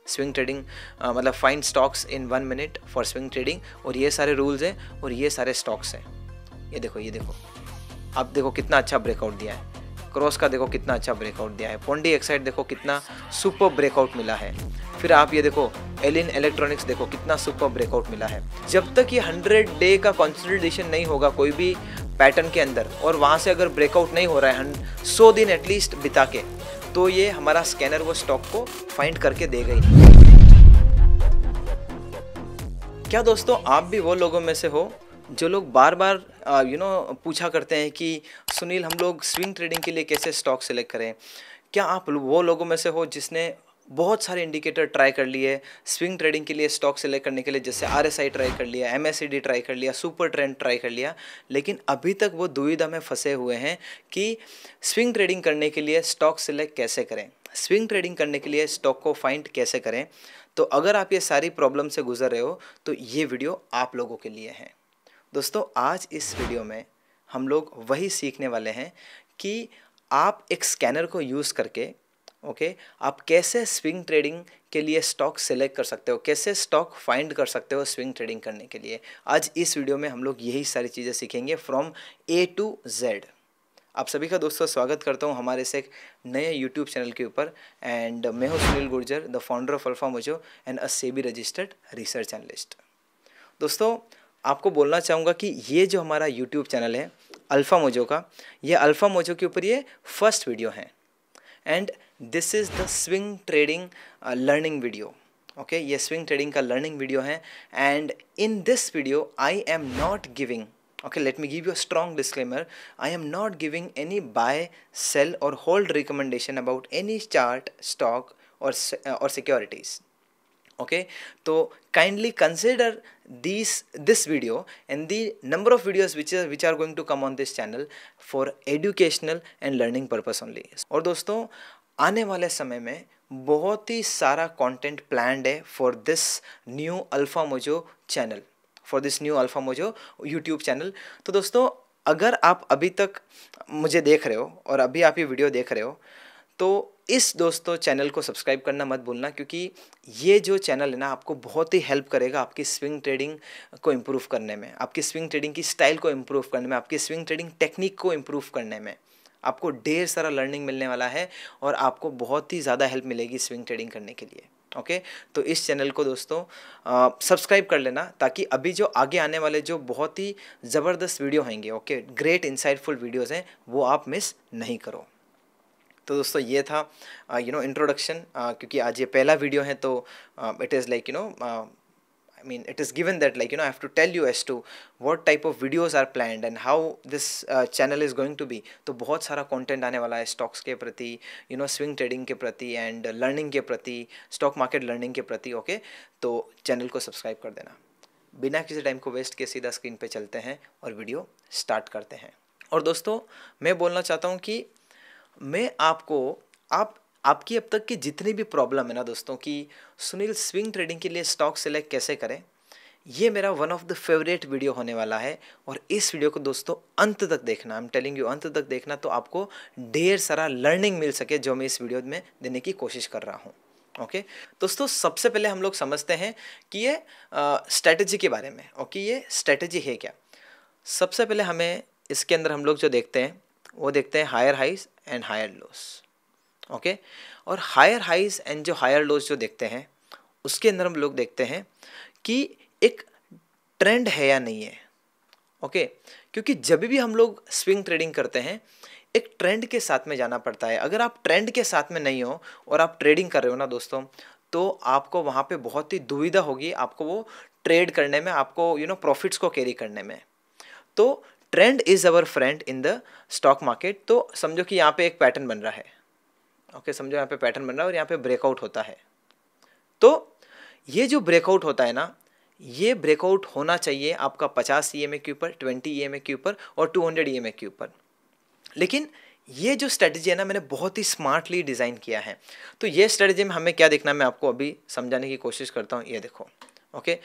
Swing trading मतलब find stocks in 1 minute for swing trading, और ये सारे रूल्स हैं और ये सारे स्टॉक्स हैं। ये देखो आप देखो कितना अच्छा ब्रेकआउट दिया है, क्रॉस का देखो कितना अच्छा ब्रेकआउट दिया है, पोंडी एक्साइड देखो कितना सुपर ब्रेकआउट मिला है। फिर आप ये देखो एलिन इलेक्ट्रॉनिक्स देखो कितना सुपर ब्रेकआउट मिला है। जब तक ये 100 डे का कंसोलिडेशन नहीं होगा कोई भी पैटर्न के अंदर, और वहाँ से अगर ब्रेकआउट नहीं हो रहा है 100 दिन एटलीस्ट बिता के, तो ये हमारा स्कैनर वो स्टॉक को फाइंड करके देगा ही। क्या दोस्तों आप भी वो लोगों में से हो जो लोग बार बार पूछा करते हैं कि सुनील हम लोग स्विंग ट्रेडिंग के लिए कैसे स्टॉक सेलेक्ट करें? क्या आप वो लोगों में से हो जिसने बहुत सारे इंडिकेटर ट्राई कर लिए स्विंग ट्रेडिंग के लिए स्टॉक सेलेक्ट करने के लिए, जैसे RSI ट्राई कर लिया, MACD ट्राई कर लिया, सुपर ट्रेंड ट्राई कर लिया, लेकिन अभी तक वो दुविधा में फंसे हुए हैं कि स्विंग ट्रेडिंग करने के लिए स्टॉक सेलेक्ट कैसे करें, स्विंग ट्रेडिंग करने के लिए स्टॉक को फाइंड कैसे करें? तो अगर आप ये सारी प्रॉब्लम से गुजर रहे हो तो ये वीडियो आप लोगों के लिए है। दोस्तों आज इस वीडियो में हम लोग वही सीखने वाले हैं कि आप एक स्कैनर को यूज़ करके आप कैसे स्विंग ट्रेडिंग के लिए स्टॉक सेलेक्ट कर सकते हो, कैसे स्टॉक फाइंड कर सकते हो स्विंग ट्रेडिंग करने के लिए। आज इस वीडियो में हम लोग यही सारी चीज़ें सीखेंगे फ्रॉम A to Z। आप सभी का दोस्तों स्वागत करता हूं हमारे इस एक नए यूट्यूब चैनल के ऊपर, एंड मैं हूं Sunil Gurjar, the founder of alpha mojo and a SEBI registered research analyst. दोस्तों आपको बोलना चाहूँगा कि ये जो हमारा यूट्यूब चैनल है अल्फा मोजो का, ये अल्फा मोजो के ऊपर ये फर्स्ट वीडियो है, and this is the swing trading learning video. Okay, ये स्विंग ट्रेडिंग का लर्निंग वीडियो है, and in this video I am not giving, okay, let me give you a strong disclaimer, I am not giving any buy, sell or hold recommendation about any chart, stock or securities. Okay, so kindly consider this video and the number of videos which are going to come on this channel for educational and learning purpose only. और दोस्तों आने वाले समय में बहुत ही सारा content planned है for this new alpha mojo channel, for this new alpha mojo YouTube channel. तो दोस्तों अगर आप अभी तक मुझे देख रहे हो और अभी आप ये वीडियो देख रहे हो तो इस दोस्तों चैनल को सब्सक्राइब करना मत भूलना, क्योंकि ये जो चैनल है ना आपको बहुत ही हेल्प करेगा आपकी स्विंग ट्रेडिंग को इम्प्रूव करने में, आपकी स्विंग ट्रेडिंग की स्टाइल को इम्प्रूव करने में, आपकी स्विंग ट्रेडिंग टेक्निक को इम्प्रूव करने में। आपको ढेर सारा लर्निंग मिलने वाला है और आपको बहुत ही ज़्यादा हेल्प मिलेगी स्विंग ट्रेडिंग करने के लिए। ओके, तो इस चैनल को दोस्तों सब्सक्राइब कर लेना, ताकि अभी जो आगे आने वाले जो बहुत ही ज़बरदस्त वीडियो होंगे, ओके, ग्रेट इंसाइटफुल वीडियोस हैं, वो आप मिस नहीं करो। तो दोस्तों ये था इंट्रोडक्शन, क्योंकि आज ये पहला वीडियो है तो it is like it is given that I have to tell you as to what type of videos are planned and how this channel is going to be। तो बहुत सारा कंटेंट आने वाला है स्टॉक्स के प्रति, स्विंग ट्रेडिंग के प्रति एंड लर्निंग के प्रति, स्टॉक मार्केट लर्निंग के प्रति। ओके, तो चैनल को सब्सक्राइब कर देना। बिना किसी टाइम को वेस्ट के सीधा स्क्रीन पे चलते हैं और वीडियो स्टार्ट करते हैं। और दोस्तों मैं बोलना चाहता हूँ कि मैं आपको आपकी अब तक की जितनी भी प्रॉब्लम है ना दोस्तों कि सुनील स्विंग ट्रेडिंग के लिए स्टॉक सेलेक्ट कैसे करें, ये मेरा one of the favourite video होने वाला है। और इस वीडियो को दोस्तों अंत तक देखना, आई एम टेलिंग यू, अंत तक देखना, तो आपको ढेर सारा लर्निंग मिल सके जो मैं इस वीडियो में देने की कोशिश कर रहा हूँ। ओके दोस्तों, सबसे पहले हम लोग समझते हैं कि ये स्ट्रेटजी के बारे में। ओके, ये स्ट्रेटजी है क्या? सबसे पहले हमें इसके अंदर हम लोग जो देखते हैं वो देखते हैं higher highs and higher lows. Okay, और हायर हाइज एंड जो हायर लोस जो देखते हैं उसके अंदर हम लोग देखते हैं कि एक ट्रेंड है या नहीं है। ओके, क्योंकि जब भी हम लोग स्विंग ट्रेडिंग करते हैं एक ट्रेंड के साथ में जाना पड़ता है। अगर आप ट्रेंड के साथ में नहीं हो और आप ट्रेडिंग कर रहे हो ना दोस्तों, तो आपको वहाँ पे बहुत ही दुविधा होगी आपको वो ट्रेड करने में, आपको प्रॉफिट्स को कैरी करने में। तो trend is our friend in the stock market. तो समझो कि यहाँ पे एक पैटर्न बन रहा है। ओके, समझो यहाँ पे पैटर्न बन रहा है और यहाँ पे ब्रेकआउट होता है। तो ये जो ब्रेकआउट होता है ना, ये ब्रेकआउट होना चाहिए आपका 50 EMA के ऊपर, 20 EMA के ऊपर और 200 EMA के ऊपर। लेकिन ये जो स्ट्रेटजी है ना मैंने बहुत ही स्मार्टली डिज़ाइन किया है। तो ये स्ट्रेटजी में हमें क्या देखना, मैं आपको अभी समझाने की कोशिश करता हूँ। ये देखो, ओके,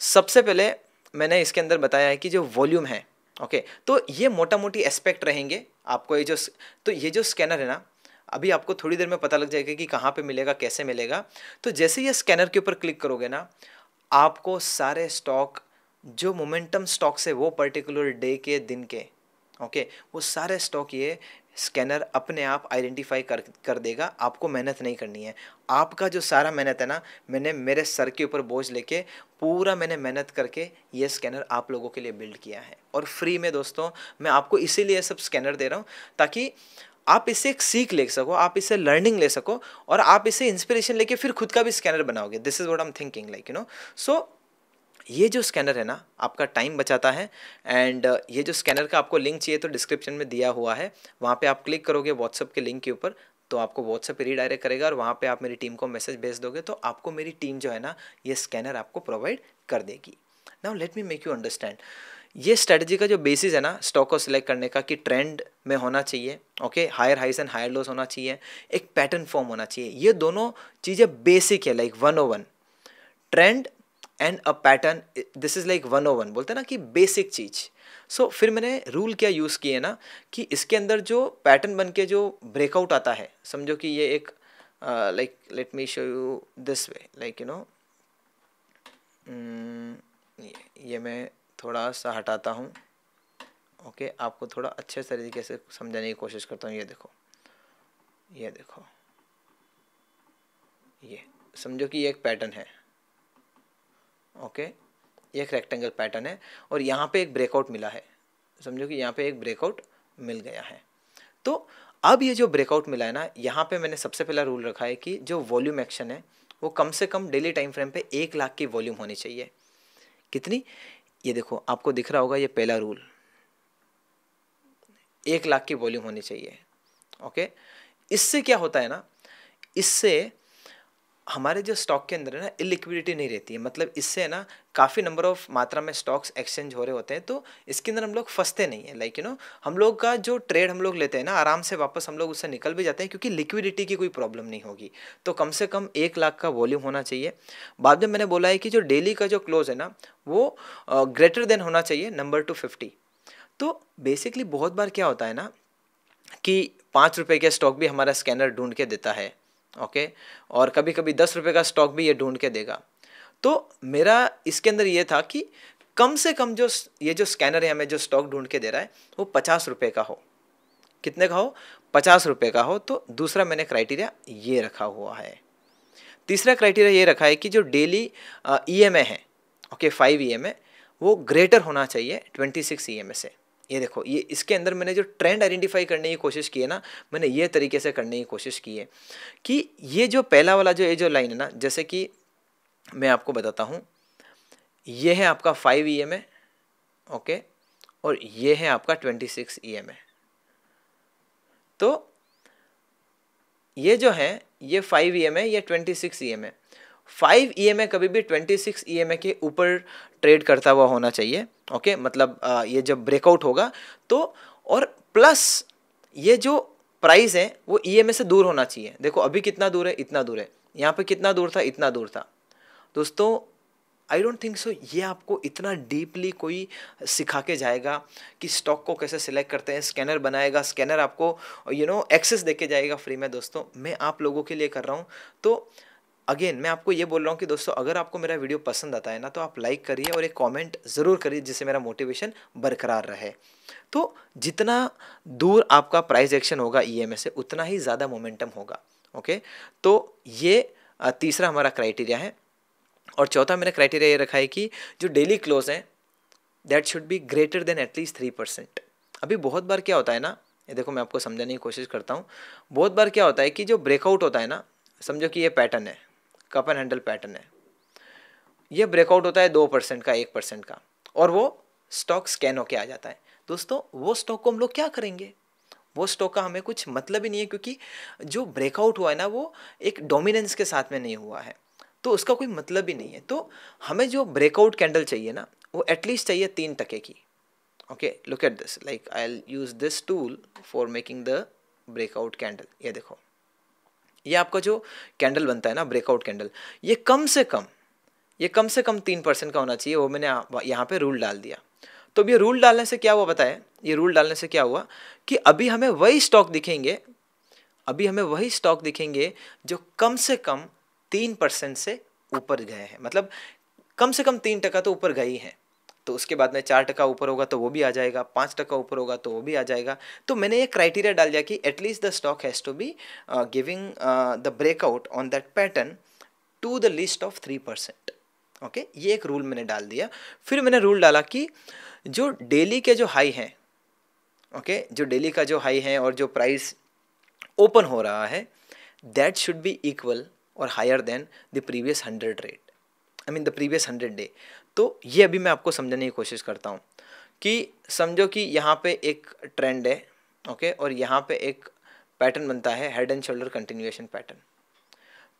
सबसे पहले मैंने इसके अंदर बताया है कि जो वॉल्यूम है, ओके, तो ये मोटा मोटी एस्पेक्ट रहेंगे आपको। ये जो स्कैनर है ना, अभी आपको थोड़ी देर में पता लग जाएगा कि कहाँ पे मिलेगा, कैसे मिलेगा। तो जैसे ही ये स्कैनर के ऊपर क्लिक करोगे ना, आपको सारे स्टॉक जो मोमेंटम स्टॉक्स है वो पर्टिकुलर डे के, दिन के, ओके, वो सारे स्टॉक ये स्कैनर अपने आप आइडेंटिफाई कर देगा। आपको मेहनत नहीं करनी है। आपका जो सारा मेहनत है ना, मैंने मेरे सर के ऊपर बोझ लेके पूरा मैंने मेहनत करके ये स्कैनर आप लोगों के लिए बिल्ड किया है, और फ्री में दोस्तों मैं आपको इसीलिए सब स्कैनर दे रहा हूँ ताकि आप इससे एक सीख ले सको, आप इससे लर्निंग ले सको, और आप इससे इंस्पिरेशन लेके फिर खुद का भी स्कैनर बनाओगे। This is what I am thinking, like you know. So ये जो स्कैनर है ना, आपका टाइम बचाता है। एंड ये जो स्कैनर का आपको लिंक चाहिए तो डिस्क्रिप्शन में दिया हुआ है, वहाँ पे आप क्लिक करोगे व्हाट्सअप के लिंक के ऊपर, तो आपको व्हाट्सअप पे रीडायरेक्ट करेगा, और वहाँ पे आप मेरी टीम को मैसेज भेज दोगे तो आपको मेरी टीम जो है ना, ये स्कैनर आपको प्रोवाइड कर देगी। Now let me make you understand, ये स्ट्रेटजी का जो बेसिस है ना स्टॉक को सिलेक्ट करने का, कि ट्रेंड में होना चाहिए, okay, higher highs and higher lows होना चाहिए, एक पैटर्न फॉर्म होना चाहिए। ये दोनों चीज़ें बेसिक है, like 101। Trend and a pattern, this is like 101, बोलते हैं ना कि बेसिक चीज़। सो फिर मैंने रूल क्या यूज़ किए ना, कि इसके अंदर जो पैटर्न बन के जो ब्रेकआउट आता है, समझो कि ये एक like let me show you this way, like you no, ये मैं थोड़ा सा हटाता हूँ, ओके, आपको थोड़ा अच्छे तरीके से समझाने की कोशिश करता हूँ। ये देखो, ये देखो, ये समझो कि ये एक पैटर्न है, ओके, ये एक रेक्टेंगल पैटर्न है, और यहाँ पे एक ब्रेकआउट मिला है, समझो कि यहाँ पे एक ब्रेकआउट मिल गया है। तो अब ये जो ब्रेकआउट मिला है ना, यहाँ पे मैंने सबसे पहला रूल रखा है कि जो वॉल्यूम एक्शन है वो कम से कम डेली टाइम फ्रेम पे 1 लाख की वॉल्यूम होनी चाहिए। कितनी? ये देखो, आपको दिख रहा होगा, ये पहला रूल, 1 लाख की वॉल्यूम होनी चाहिए, ओके। इससे क्या होता है ना, इससे हमारे जो स्टॉक के अंदर है ना इलिक्विडिटी नहीं रहती है, मतलब इससे है ना काफ़ी नंबर ऑफ मात्रा में स्टॉक्स एक्सचेंज हो रहे होते हैं, तो इसके अंदर हम लोग फंसते नहीं है, लाइक यू नो, हम लोग का जो ट्रेड हम लोग लेते हैं ना, आराम से वापस हम लोग उससे निकल भी जाते हैं, क्योंकि लिक्विडिटी की कोई प्रॉब्लम नहीं होगी। तो कम से कम 1 लाख का वॉल्यूम होना चाहिए। बाद में मैंने बोला है कि जो डेली का जो क्लोज है ना, वो ग्रेटर देन होना चाहिए नंबर टू 50। तो बेसिकली बहुत बार क्या होता है ना, कि 5 रुपये के स्टॉक भी हमारा स्कैनर ढूंढ के देता है, ओके, और कभी कभी 10 रुपये का स्टॉक भी ये ढूंढ के देगा। तो मेरा इसके अंदर ये था कि कम से कम जो ये जो स्कैनर है हमें जो स्टॉक ढूंढ के दे रहा है वो 50 रुपये का हो। कितने का हो? 50 रुपये का हो। तो दूसरा मैंने क्राइटेरिया ये रखा हुआ है। तीसरा क्राइटेरिया ये रखा है कि जो डेली EMA है, ओके, 5 EMA, वो ग्रेटर होना चाहिए 26 EMA से। ये देखो, ये इसके अंदर मैंने जो ट्रेंड आइडेंटिफाई करने की कोशिश की है ना, मैंने ये तरीके से करने की कोशिश की है कि ये जो पहला वाला जो ये जो लाइन है ना, जैसे कि मैं आपको बताता हूँ, ये है आपका 5 EMA, ओके, और ये है आपका 26 EMA। तो ये जो है ये 5 EMA, ये 26 EMA। 5 EMA कभी भी 26 EMA के ऊपर ट्रेड करता हुआ होना चाहिए, ओके, मतलब ये जब ब्रेकआउट होगा तो, और प्लस ये जो प्राइस है वो EMA से दूर होना चाहिए। देखो अभी कितना दूर है, इतना दूर है, यहाँ पे कितना दूर था, इतना दूर था। दोस्तों आई डोंट थिंक सो ये आपको इतना डीपली कोई सिखा के जाएगा कि स्टॉक को कैसे सिलेक्ट करते हैं, स्कैनर बनाएगा, स्कैनर आपको एक्सेस दे के जाएगा फ्री में। दोस्तों मैं आप लोगों के लिए कर रहा हूँ। तो अगेन मैं आपको ये बोल रहा हूँ कि दोस्तों अगर आपको मेरा वीडियो पसंद आता है ना, तो आप लाइक करिए और एक कमेंट ज़रूर करिए, जिससे मेरा मोटिवेशन बरकरार रहे। तो जितना दूर आपका प्राइस एक्शन होगा EMA से, उतना ही ज़्यादा मोमेंटम होगा, ओके। तो ये तीसरा हमारा क्राइटेरिया है। और चौथा मैंने क्राइटेरिया ये रखा है कि जो डेली क्लोज है that should be greater than at least 3%। अभी बहुत बार क्या होता है ना, ये देखो मैं आपको समझाने की कोशिश करता हूँ। बहुत बार क्या होता है कि जो ब्रेकआउट होता है ना, समझो कि ये पैटर्न है, कप एंड हैंडल पैटर्न है, ये ब्रेकआउट होता है 2% का, 1% का, और वो स्टॉक स्कैन होके आ जाता है। दोस्तों वो स्टॉक को हम लोग क्या करेंगे? वो स्टॉक का हमें कुछ मतलब ही नहीं है, क्योंकि जो ब्रेकआउट हुआ है ना वो एक डोमिनेंस के साथ में नहीं हुआ है, तो उसका कोई मतलब ही नहीं है। तो हमें जो ब्रेकआउट कैंडल चाहिए ना, वो एटलीस्ट चाहिए 3% की, okay. Look at this, like I will use this tool for making the breakout candle. ये देखो, ये आपका जो कैंडल बनता है ना, ब्रेकआउट कैंडल, ये कम से कम 3% का होना चाहिए। वो मैंने यहाँ पे रूल डाल दिया। तो अब ये रूल डालने से क्या हुआ बताए? ये रूल डालने से क्या हुआ कि अभी हमें वही स्टॉक दिखेंगे अभी हमें वही स्टॉक दिखेंगे जो कम से कम 3% से ऊपर गए हैं, मतलब कम से कम 3% तो ऊपर गई हैं। तो उसके बाद में 4% ऊपर होगा तो वो भी आ जाएगा, 5% ऊपर होगा तो वो भी आ जाएगा। तो मैंने ये क्राइटेरिया डाल दिया कि at least the stock has to be giving the breakout on that pattern to the list of 3%। Okay, ये एक रूल मैंने डाल दिया। फिर मैंने रूल डाला कि जो डेली के जो हाई हैं, ओके, जो डेली का जो हाई है और जो प्राइस ओपन हो रहा है, दैट शुड बी इक्वल और higher than the previous 100 rate, I mean the previous 100 day. तो ये अभी मैं आपको समझाने की कोशिश करता हूँ कि समझो कि यहाँ पे एक ट्रेंड है, ओके, और यहाँ पे एक पैटर्न बनता है head and shoulder continuation pattern.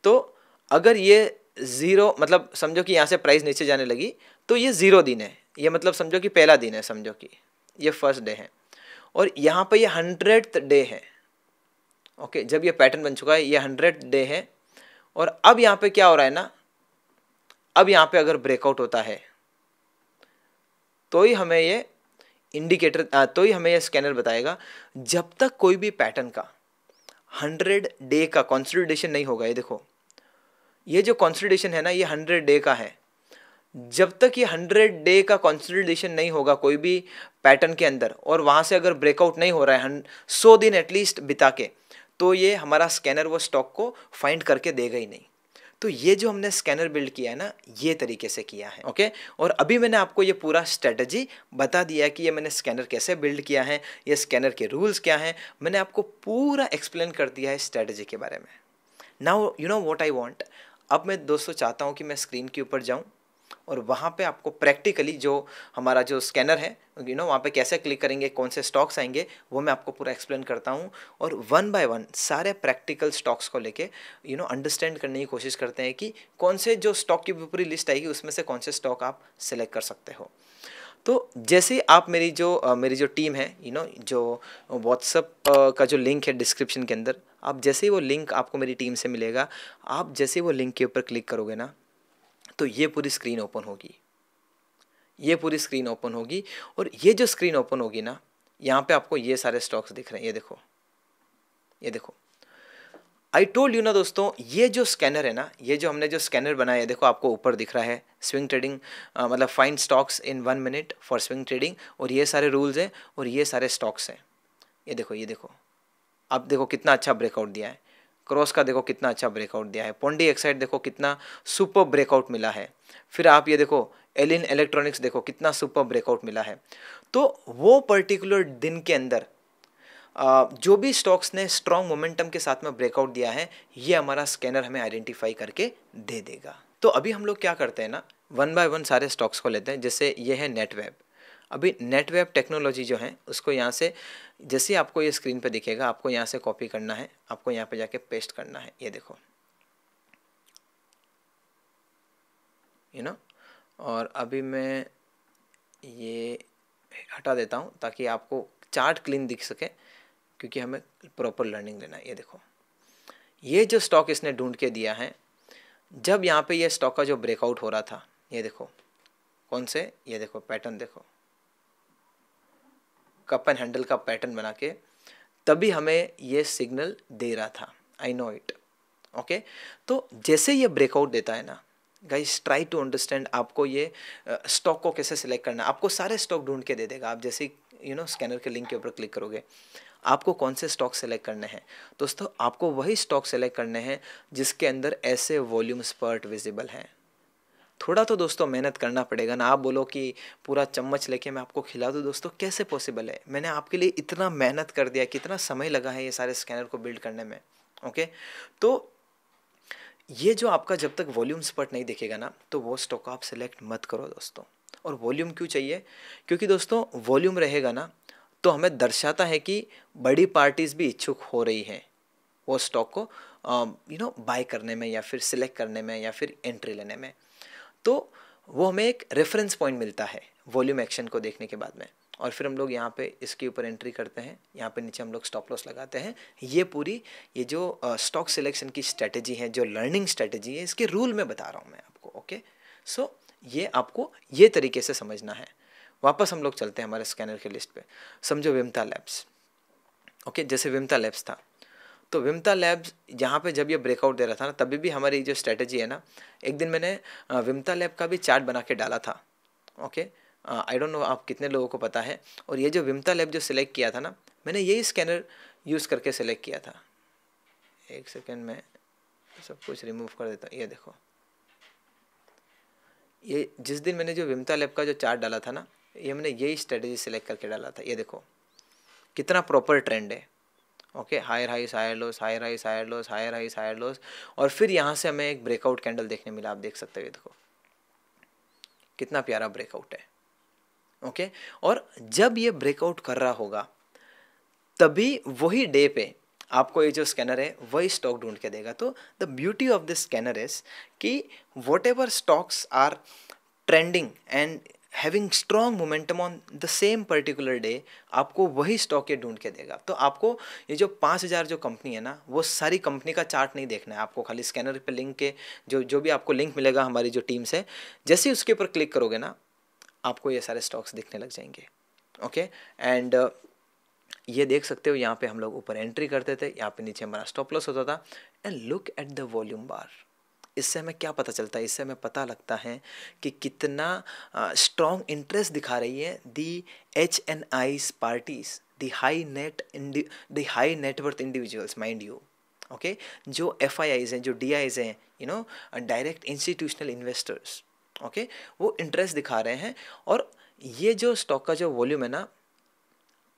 तो अगर ये ज़ीरो, मतलब समझो कि यहाँ से प्राइस नीचे जाने लगी तो ये ज़ीरो दिन है, ये मतलब समझो कि पहला दिन है, समझो कि ये फर्स्ट डे है, और यहाँ पे ये 100th डे है। ओके, जब ये पैटर्न बन चुका है, ये 100th डे है, और अब यहाँ पे क्या हो रहा है ना, अब यहाँ पे अगर ब्रेकआउट होता है तो ही हमें ये इंडिकेटर, तो ही हमें ये स्कैनर बताएगा। जब तक कोई भी पैटर्न का 100 डे का कंसोलिडेशन नहीं होगा, ये देखो, ये जो कंसोलिडेशन है ना, ये 100 डे का है। जब तक ये 100 डे का कंसोलिडेशन नहीं होगा कोई भी पैटर्न के अंदर, और वहाँ से अगर ब्रेकआउट नहीं हो रहा है 100 दिन एटलीस्ट बिता के, तो ये हमारा स्कैनर वो स्टॉक को फाइंड करके देगा ही नहीं। तो ये जो हमने स्कैनर बिल्ड किया है ना, ये तरीके से किया है, ओके। और अभी मैंने आपको ये पूरा स्ट्रेटजी बता दिया कि ये मैंने स्कैनर कैसे बिल्ड किया है, ये स्कैनर के रूल्स क्या हैं, मैंने आपको पूरा एक्सप्लेन कर दिया है स्ट्रेटजी के बारे में। Now you know what I want. अब मैं दोस्तों चाहता हूँ कि मैं स्क्रीन के ऊपर जाऊँ और वहाँ पे आपको प्रैक्टिकली जो हमारा जो स्कैनर है, वहाँ पे कैसे क्लिक करेंगे, कौन से स्टॉक्स आएंगे, वो मैं आपको पूरा एक्सप्लेन करता हूँ। और वन बाय वन सारे प्रैक्टिकल स्टॉक्स को लेके अंडरस्टैंड करने की कोशिश करते हैं कि कौन से जो स्टॉक की पूरी लिस्ट आएगी उसमें से कौन से स्टॉक आप सेलेक्ट कर सकते हो। तो जैसे ही आप मेरी जो टीम है, जो व्हाट्सअप का जो लिंक है डिस्क्रिप्शन के अंदर, आप जैसे ही वो लिंक आपको मेरी टीम से मिलेगा, आप जैसे ही वो लिंक के ऊपर क्लिक करोगे ना, तो ये पूरी स्क्रीन ओपन होगी, ये पूरी स्क्रीन ओपन होगी। और ये जो स्क्रीन ओपन होगी ना, यहाँ पे आपको ये सारे स्टॉक्स दिख रहे हैं, ये देखो, ये देखो। आई टोल्ड यू ना दोस्तों, ये जो स्कैनर है ना, ये जो हमने जो स्कैनर बनाया है, देखो आपको ऊपर दिख रहा है स्विंग ट्रेडिंग, मतलब find stocks in 1 minute for swing trading, और ये सारे रूल्स हैं और ये सारे स्टॉक्स हैं। ये देखो, ये देखो, अब देखो कितना अच्छा ब्रेकआउट दिया है। क्रॉस का देखो कितना अच्छा ब्रेकआउट दिया है। पोंडी एक्साइड देखो कितना सुपर ब्रेकआउट मिला है। फिर आप ये देखो एलिन इलेक्ट्रॉनिक्स देखो कितना सुपर ब्रेकआउट मिला है। तो वो पर्टिकुलर दिन के अंदर जो भी स्टॉक्स ने स्ट्रॉन्ग मोमेंटम के साथ में ब्रेकआउट दिया है, ये हमारा स्कैनर हमें आइडेंटिफाई करके दे देगा। तो अभी हम लोग क्या करते हैं ना, वन बाय वन सारे स्टॉक्स को लेते हैं। जैसे ये है नेटवेब। अभी नेटवेब टेक्नोलॉजी जो है उसको यहाँ से, जैसे आपको ये स्क्रीन पे दिखेगा, आपको यहाँ से कॉपी करना है, आपको यहाँ पे जाके पेस्ट करना है। ये देखो, और अभी मैं ये हटा देता हूँ ताकि आपको चार्ट क्लीन दिख सके, क्योंकि हमें प्रॉपर लर्निंग लेना है। ये देखो, ये जो स्टॉक इसने ढूंढ के दिया है, जब यहाँ पे ये स्टॉक का जो ब्रेकआउट हो रहा था, ये देखो कौन से, ये देखो पैटर्न देखो, कप एंड हैंडल का पैटर्न बना के, तभी हमें ये सिग्नल दे रहा था। I know it, okay. तो जैसे ये ब्रेकआउट देता है ना गाइस, ट्राई टू अंडरस्टैंड आपको ये स्टॉक को कैसे सिलेक्ट करना है। आपको सारे स्टॉक ढूंढ के दे देगा। आप जैसे स्कैनर के लिंक के ऊपर क्लिक करोगे, आपको कौन से स्टॉक सेलेक्ट करने हैं दोस्तों, आपको वही स्टॉक सेलेक्ट करने हैं जिसके अंदर ऐसे वॉल्यूम स्पर्ट विजिबल हैं। थोड़ा तो दोस्तों मेहनत करना पड़ेगा ना। आप बोलो कि पूरा चम्मच लेके मैं आपको खिला दूँ, दोस्तों कैसे पॉसिबल है। मैंने आपके लिए इतना मेहनत कर दिया, कितना समय लगा है ये सारे स्कैनर को बिल्ड करने में, ओके। तो ये जो आपका जब तक वॉल्यूम स्पर्ट नहीं दिखेगा ना, तो वो स्टॉक आप सेलेक्ट मत करो दोस्तों। और वॉल्यूम क्यों चाहिए, क्योंकि दोस्तों वॉल्यूम रहेगा ना तो हमें दर्शाता है कि बड़ी पार्टीज़ भी इच्छुक हो रही हैं वो स्टॉक को बाय करने में, या फिर सिलेक्ट करने में, या फिर एंट्री लेने में। तो वो हमें एक रेफरेंस पॉइंट मिलता है वॉल्यूम एक्शन को देखने के बाद में। और फिर हम लोग यहाँ पे इसके ऊपर एंट्री करते हैं, यहाँ पे नीचे हम लोग स्टॉप लॉस लगाते हैं। ये जो स्टॉक सिलेक्शन की स्ट्रेटजी है, जो लर्निंग स्ट्रेटजी है, इसके रूल में बता रहा हूँ मैं आपको, ओके। सो ये आपको ये तरीके से समझना है। वापस हम लोग चलते हैं हमारे स्कैनर के लिस्ट पे। समझो विमता लैब्स, ओके। जैसे विमता लैब्स था, तो विमता लैब्स जहाँ पे जब ये ब्रेकआउट दे रहा था ना, तभी भी हमारी जो स्ट्रेटजी है ना, एक दिन मैंने विमता लैब का भी चार्ट बना के डाला था। ओके, आई डोंट नो आप कितने लोगों को पता है। और ये जो विमता लैब जो सिलेक्ट किया था ना, मैंने यही स्कैनर यूज़ करके सिलेक्ट किया था। एक सेकेंड में सब कुछ रिमूव कर देता हूँ। ये देखो, ये जिस दिन मैंने जो विमता लैब का जो चार्ट डाला था ना, ये मैंने यही स्ट्रेटजी सिलेक्ट करके डाला था। ये देखो कितना प्रॉपर ट्रेंड है। Okay, higher highs higher lows, higher highs higher lows, higher highs higher lows, और फिर यहाँ से हमें एक ब्रेकआउट कैंडल देखने मिला। आप देख सकते हो, ये देखो कितना प्यारा ब्रेकआउट है। ओके, और जब ये ब्रेकआउट कर रहा होगा तभी वही डे पे आपको ये जो स्कैनर है वही स्टॉक ढूंढ के देगा। तो the beauty of this scanner is कि whatever stocks are trending and having strong momentum on the same particular day, आपको वही स्टॉक ये ढूंढ के देगा। तो आपको ये जो 5,000 जो कंपनी है ना, वो सारी कंपनी का चार्ट नहीं देखना है आपको, खाली स्कैनर पे लिंक के जो जो भी आपको लिंक मिलेगा हमारी जो टीम से, जैसे ही उसके ऊपर क्लिक करोगे ना, आपको ये सारे स्टॉक्स दिखने लग जाएंगे। ओके, एंड ये देख सकते हो, यहाँ पे हम लोग ऊपर एंट्री करते थे, यहाँ पे नीचे हमारा स्टॉप लॉस होता था। And look at the volume bar. इससे हमें क्या पता चलता है? इससे हमें पता लगता है कि कितना स्ट्रॉन्ग इंटरेस्ट दिखा रही है दी HNIs parties, the high net worth individuals, mind you. Okay, जो FIIs हैं, जो DIs हैं, you know direct institutional investors, okay, वो इंटरेस्ट दिखा रहे हैं। और ये जो स्टॉक का जो वॉल्यूम है ना,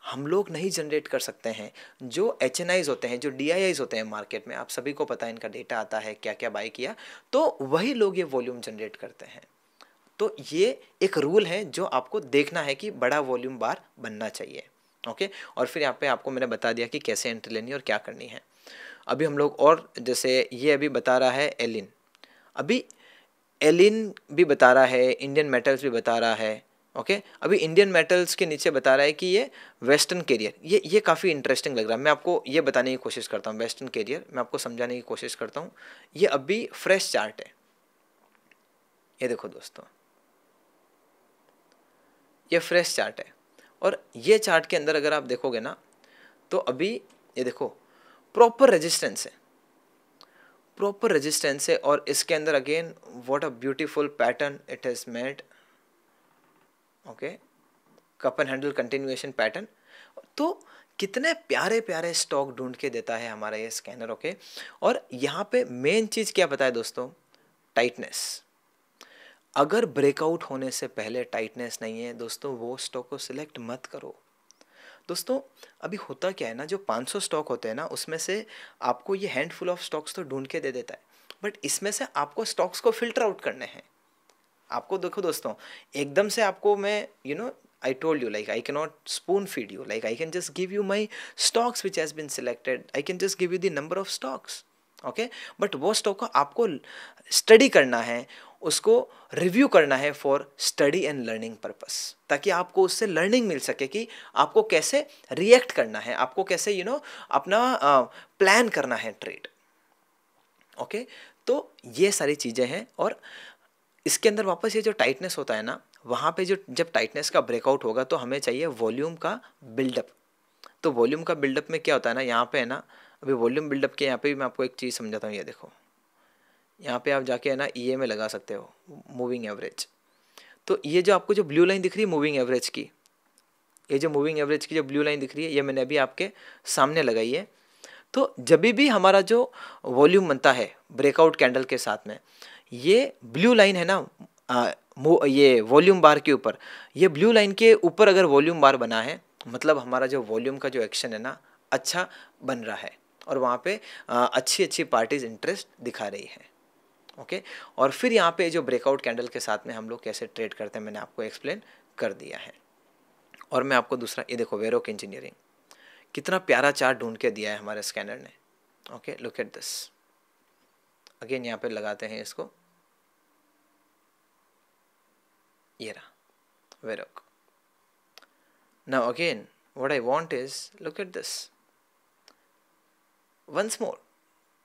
हम लोग नहीं जनरेट कर सकते हैं। जो HNIs होते हैं, जो DIIs होते हैं मार्केट में, आप सभी को पता है, इनका डेटा आता है क्या क्या बाय किया, तो वही लोग ये वॉल्यूम जनरेट करते हैं। तो ये एक रूल है जो आपको देखना है कि बड़ा वॉल्यूम बार बनना चाहिए। ओके, और फिर यहाँ पे आपको मैंने बता दिया कि कैसे एंट्री लेनी है और क्या करनी है। अभी हम लोग, और जैसे ये अभी बता रहा है एलिन, अभी एलिन भी बता रहा है, इंडियन मेटल्स भी बता रहा है। ओके, अभी इंडियन मेटल्स के नीचे बता रहा है कि ये वेस्टर्न कैरियर, ये काफ़ी इंटरेस्टिंग लग रहा है। मैं आपको ये बताने की कोशिश करता हूँ, वेस्टर्न कैरियर मैं आपको समझाने की कोशिश करता हूँ। ये अभी फ्रेश चार्ट है, ये देखो दोस्तों, ये फ्रेश चार्ट है। और ये चार्ट के अंदर अगर आप देखोगे ना, तो अभी ये देखो प्रॉपर रेजिस्टेंस है, प्रॉपर रेजिस्टेंस है। और इसके अंदर again what a beautiful pattern it has made. Okay, cup and handle continuation pattern. तो कितने प्यारे प्यारे स्टॉक ढूंढ के देता है हमारा ये स्कैनर। ओके, और यहाँ पे मेन चीज़ क्या पता है दोस्तों? टाइटनेस। अगर ब्रेकआउट होने से पहले टाइटनेस नहीं है दोस्तों, वो स्टॉक को सिलेक्ट मत करो। दोस्तों अभी होता क्या है ना, जो 500 स्टॉक होते हैं ना, उसमें से आपको ये हैंडफुल ऑफ स्टॉक्स तो ढूंढ के दे देता है, बट इसमें से आपको स्टॉक्स को फिल्टर आउट करने हैं। आपको देखो दोस्तों, एकदम से आपको मैं I told you, like, I cannot spoon feed you. Like, I can just give you my stocks which has been selected. I can just give you the number of stocks. Okay, but वो stock को आपको study करना है, उसको review करना है for study and learning purpose, ताकि आपको उससे लर्निंग मिल सके कि आपको कैसे रिएक्ट करना है, आपको कैसे अपना प्लान करना है ट्रेड। ओके, तो ये सारी चीज़ें हैं। और इसके अंदर वापस ये जो टाइटनेस होता है ना, वहाँ पे जो जब टाइटनेस का ब्रेकआउट होगा तो हमें चाहिए वॉल्यूम का बिल्डअप। तो वॉल्यूम का बिल्डअप में क्या होता है ना, यहाँ पे है ना, अभी वॉल्यूम बिल्डअप के यहाँ पे भी मैं आपको एक चीज़ समझाता हूँ। ये देखो, यहाँ पे आप जाके है ना EMA लगा सकते हो, मूविंग एवरेज। तो ये जो आपको जो ब्लू लाइन दिख रही है मूविंग एवरेज की, ये जो मूविंग एवरेज की जो ब्लू लाइन दिख रही है, ये मैंने अभी आपके सामने लगाई है। तो जब भी हमारा जो वॉल्यूम बनता है ब्रेकआउट कैंडल के साथ में, ये ब्लू लाइन है ना, ये वॉल्यूम बार के ऊपर, ये ब्लू लाइन के ऊपर अगर वॉल्यूम बार बना है, मतलब हमारा जो वॉल्यूम का जो एक्शन है ना, अच्छा बन रहा है, और वहाँ पे अच्छी अच्छी पार्टीज इंटरेस्ट दिखा रही है। ओके, और फिर यहाँ पे जो ब्रेकआउट कैंडल के साथ में हम लोग कैसे ट्रेड करते हैं, मैंने आपको एक्सप्लेन कर दिया है। और मैं आपको दूसरा, ये देखो वेरोक इंजीनियरिंग, कितना प्यारा चार्ट ढूंढ के दिया है हमारे स्कैनर ने। Okay, look at this. Again यहाँ पे लगाते हैं इसको, ये रहा वेरोक। Now again what I want is, look at this once more,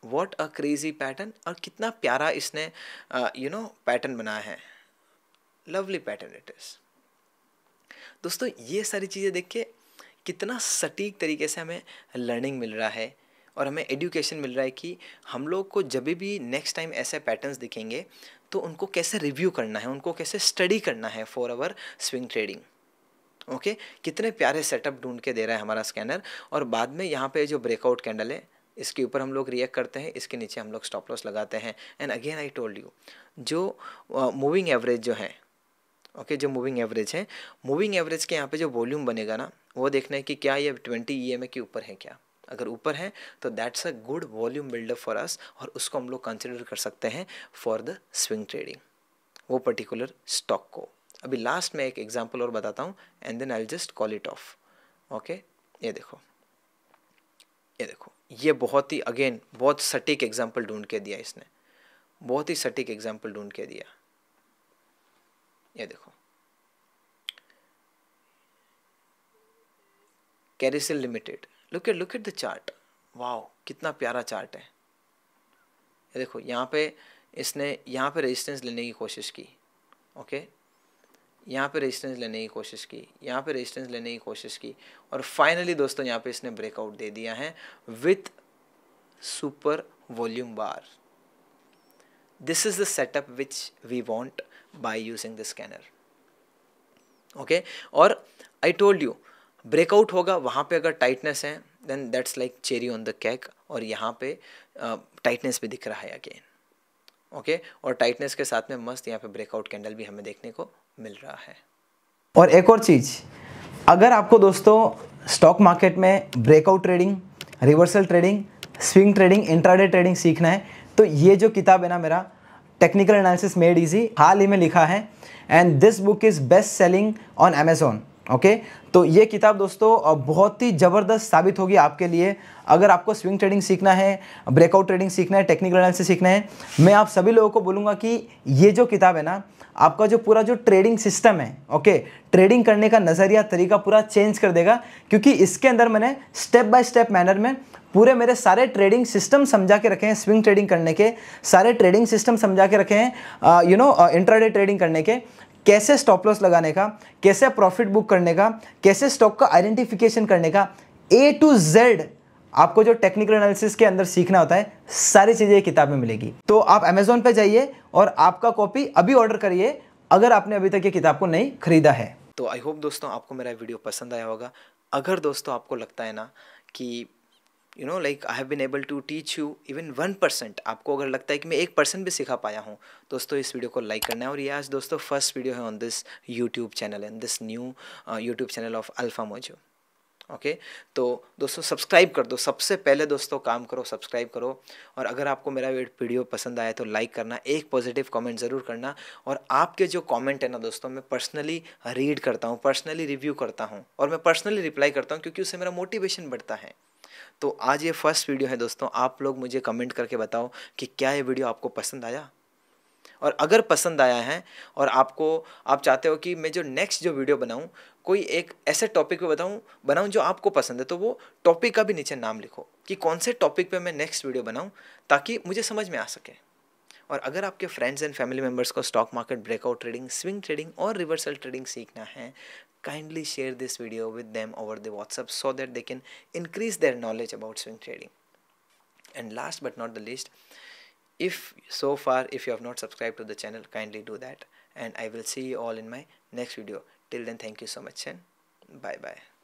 what a crazy pattern. और कितना प्यारा इसने पैटर्न बनाया है, लवली पैटर्न इट इज। दोस्तों ये सारी चीज़ें देख के कितना सटीक तरीके से हमें लर्निंग मिल रहा है। और हमें एजुकेशन मिल रहा है कि हम लोग को जब भी नेक्स्ट टाइम ऐसे पैटर्न्स दिखेंगे तो उनको कैसे रिव्यू करना है, उनको कैसे स्टडी करना है for our swing trading. Okay, कितने प्यारे सेटअप ढूंढ के दे रहा है हमारा स्कैनर। और बाद में यहाँ पे जो ब्रेकआउट कैंडल है इसके ऊपर हम लोग रिएक्ट करते हैं, इसके नीचे हम लोग स्टॉप लॉस लगाते हैं। And again I told you, जो मूविंग एवरेज जो है, ओके, जो मूविंग एवरेज है, मूविंग एवरेज के यहाँ पे जो वॉल्यूम बनेगा ना, वो देखना है कि क्या ये 20 EMA के ऊपर है क्या। अगर ऊपर है तो that's a good volume buildup for us, और उसको हम लोग कंसिडर कर सकते हैं फॉर द स्विंग ट्रेडिंग, वो पर्टिकुलर स्टॉक को। अभी लास्ट में एक एग्जांपल और बताता हूँ and then I will just call it off. Okay, ये देखो, ये देखो, ये बहुत ही अगेन बहुत सटीक एग्जांपल ढूंढ के दिया इसने, बहुत ही सटीक एग्जांपल ढूंढ के दिया। ये देखो, Carysil limited, look at the chart, wow कितना प्यारा चार्ट है। ये देखो, यहाँ पे इसने यहाँ पे रेजिस्टेंस लेने की कोशिश की, ओके, यहाँ पे रेजिस्टेंस लेने की कोशिश की, यहाँ पे रेजिस्टेंस लेने की कोशिश की, और फाइनली दोस्तों यहाँ पे इसने ब्रेकआउट दे दिया है with super volume bar. This is the setup which we want by using the scanner. Okay, और आई टोल्ड यू ब्रेकआउट होगा वहाँ पे, अगर टाइटनेस है then that's like cherry on the cake, और यहाँ पे टाइटनेस भी दिख रहा है अगेन। ओके, और टाइटनेस के साथ में मस्त यहाँ पे ब्रेकआउट कैंडल भी हमें देखने को मिल रहा है। और एक और चीज़, अगर आपको दोस्तों स्टॉक मार्केट में breakout trading, reversal trading, swing trading, intraday trading सीखना है तो ये जो किताब है ना मेरा, टेक्निकल एनालिसिस मेड इजी, हाल ही में लिखा है, and this book is best selling on Amazon. Okay, तो ये किताब दोस्तों बहुत ही ज़बरदस्त साबित होगी आपके लिए। अगर आपको स्विंग ट्रेडिंग सीखना है, ब्रेकआउट ट्रेडिंग सीखना है, टेक्निकल एनालिसिस सीखना है, मैं आप सभी लोगों को बोलूँगा कि ये जो किताब है ना, आपका जो पूरा जो ट्रेडिंग सिस्टम है, ओके, ट्रेडिंग करने का नज़रिया, तरीका पूरा चेंज कर देगा, क्योंकि इसके अंदर मैंने स्टेप बाय स्टेप मैनर में पूरे मेरे सारे ट्रेडिंग सिस्टम समझा के रखे हैं। स्विंग ट्रेडिंग करने के सारे ट्रेडिंग सिस्टम समझा के रखे हैं, इंट्राडे ट्रेडिंग करने के, कैसे स्टॉप लॉस लगाने का, कैसे प्रॉफिट बुक करने का, कैसे स्टॉक का आइडेंटिफिकेशन करने का, A to Z आपको जो टेक्निकल एनालिसिस के अंदर सीखना होता है, सारी चीज़ें किताब में मिलेगी। तो आप अमेजोन पे जाइए और आपका कॉपी अभी ऑर्डर करिए अगर आपने अभी तक ये किताब को नहीं खरीदा है। तो आई होप दोस्तों आपको मेरा वीडियो पसंद आया होगा। अगर दोस्तों आपको लगता है ना कि like I have been able to teach you even 1%, आपको अगर लगता है कि मैं 1% भी सिखा पाया हूँ, दोस्तों इस वीडियो को लाइक करना है। और ये आज दोस्तों फर्स्ट वीडियो है on this YouTube channel and this new YouTube channel of alpha mojo. Okay, तो दोस्तों सब्सक्राइब कर दो, सबसे पहले दोस्तों काम करो, सब्सक्राइब करो। और अगर आपको मेरा वीडियो पसंद आया तो लाइक करना, एक पॉजिटिव कमेंट ज़रूर करना। और आपके जो कमेंट है ना दोस्तों, मैं पर्सनली रीड करता हूँ, पर्सनली रिव्यू करता हूँ, और मैं पर्सनली रिप्लाई करता हूँ, क्योंकि उससे मेरा मोटिवेशन बढ़ता है। तो आज ये फर्स्ट वीडियो है दोस्तों, आप लोग मुझे कमेंट करके बताओ कि क्या ये वीडियो आपको पसंद आया। और अगर पसंद आया है और आप चाहते हो कि मैं जो नेक्स्ट जो वीडियो बनाऊं कोई एक ऐसे टॉपिक पे बनाऊं जो आपको पसंद है, तो वो टॉपिक का भी नीचे नाम लिखो कि कौन से टॉपिक पे मैं नेक्स्ट वीडियो बनाऊं, ताकि मुझे समझ में आ सके। और अगर आपके फ्रेंड्स एंड फैमिली मेम्बर्स को stock market, breakout trading, swing trading और रिवर्सल ट्रेडिंग सीखना है, kindly share this video with them over the WhatsApp so that they can increase their knowledge about swing trading. And last but not the least, if you have not subscribed to the channel, kindly do that, and I will see you all in my next video. Till then, thank you so much and bye bye.